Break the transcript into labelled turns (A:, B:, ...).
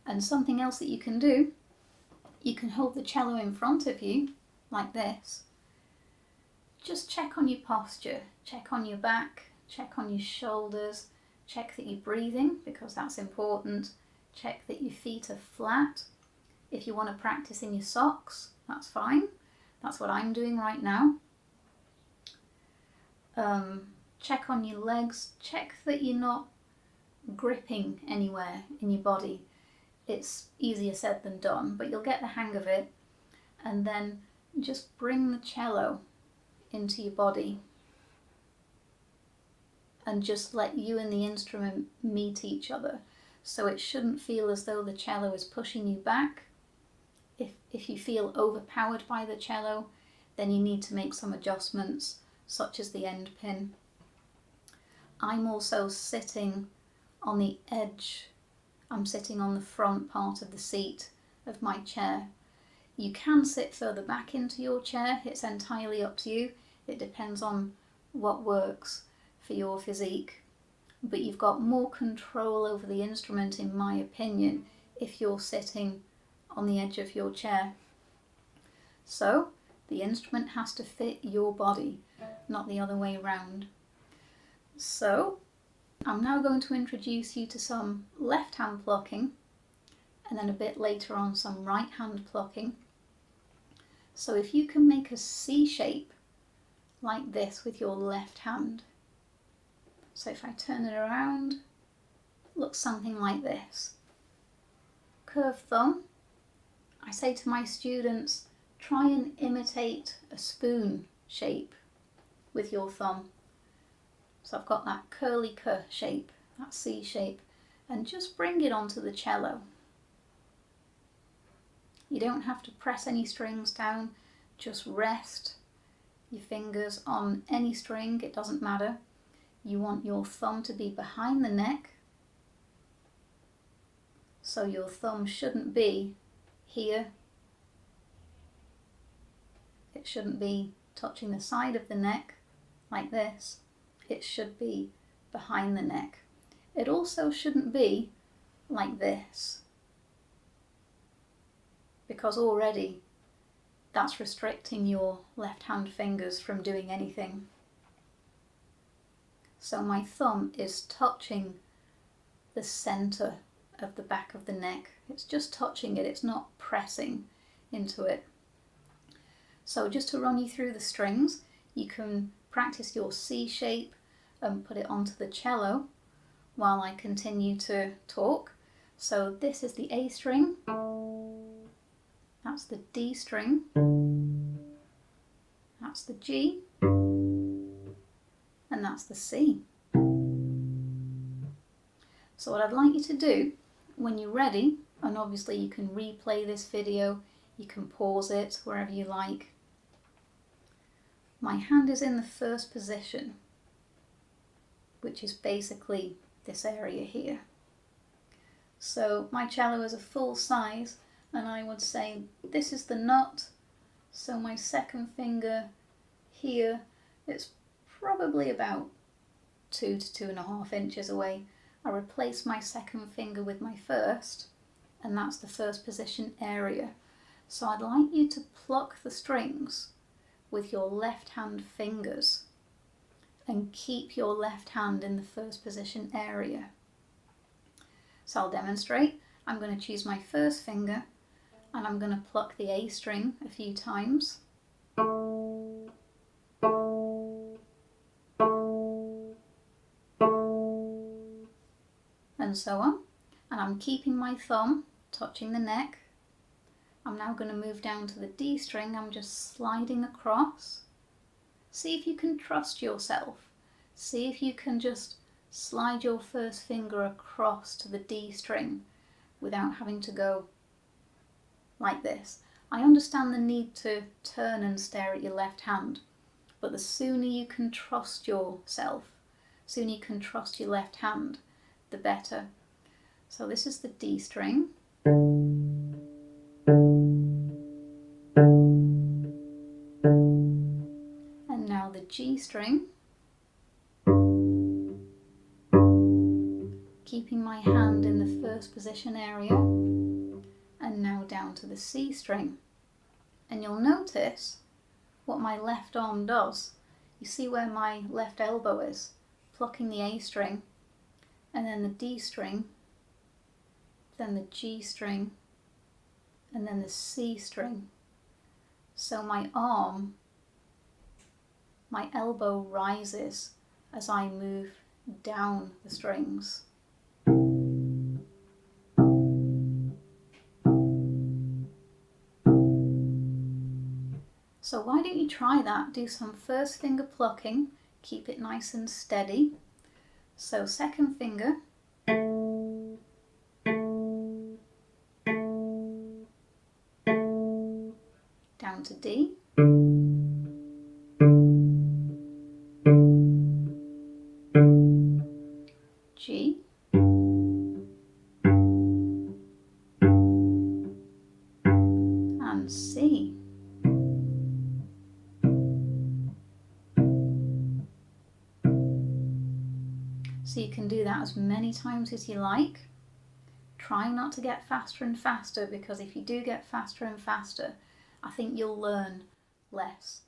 A: And something else that you can do, you can hold the cello in front of you like this. Just check on your posture, check on your back, check on your shoulders, check that you're breathing because that's important, check that your feet are flat. If you want to practice in your socks, that's fine. That's what I'm doing right now. Check on your legs, check that you're not gripping anywhere in your body. It's easier said than done, but you'll get the hang of it. And then just bring the cello into your body and just let you and the instrument meet each other. So it shouldn't feel as though the cello is pushing you back. If you feel overpowered by the cello, then you need to make some adjustments, such as the end pin. I'm also sitting on the edge. I'm sitting on the front part of the seat of my chair. You can sit further back into your chair, it's entirely up to you. It depends on what works for your physique. But you've got more control over the instrument, in my opinion, if you're sitting on the edge of your chair. So the instrument has to fit your body, not the other way around. So I'm now going to introduce you to some left hand plucking, and then a bit later on some right hand plucking. So if you can make a C shape like this with your left hand. So if I turn it around, it looks something like this. Curved thumb. I say to my students, try and imitate a spoon shape with your thumb. So I've got that curly K shape, that C shape, and just bring it onto the cello. You don't have to press any strings down, just rest your fingers on any string, it doesn't matter. You want your thumb to be behind the neck, so your thumb shouldn't be here. It shouldn't be touching the side of the neck like this. It should be behind the neck. It also shouldn't be like this, because already that's restricting your left hand fingers from doing anything. So my thumb is touching the center of the back of the neck. It's just touching it, it's not pressing into it. So just to run you through the strings, you can practice your C shape and put it onto the cello while I continue to talk. So this is the A string, that's the D string, that's the G, and that's the C. So what I'd like you to do when you're ready, and obviously you can replay this video, you can pause it wherever you like. My hand is in the first position, which is basically this area here. So my cello is a full size, and I would say this is the nut, so my second finger here, it's probably about 2 to 2.5 inches away. I replace my second finger with my first, and that's the first position area. So I'd like you to pluck the strings with your left hand fingers and keep your left hand in the first position area. So I'll demonstrate. I'm going to choose my first finger and I'm going to pluck the A string a few times. And so on. And I'm keeping my thumb touching the neck. I'm now going to move down to the D string. I'm just sliding across. See if you can trust yourself. See if you can just slide your first finger across to the D string without having to go like this. I understand the need to turn and stare at your left hand, but the sooner you can trust yourself, the sooner you can trust your left hand, the better. So this is the D string. And now the G string. Keeping my hand in the first position area, and now down to the C string. And you'll notice what my left arm does. You see where my left elbow is, plucking the A string, and then the D string, then the G string, and then the C string. So my arm, my elbow rises as I move down the strings. So why don't you try that? Do some first finger plucking, keep it nice and steady. So second finger, down to D, G, and C. So you can do that as many times as you like. Try not to get faster and faster, because if you do get faster and faster, I think you'll learn less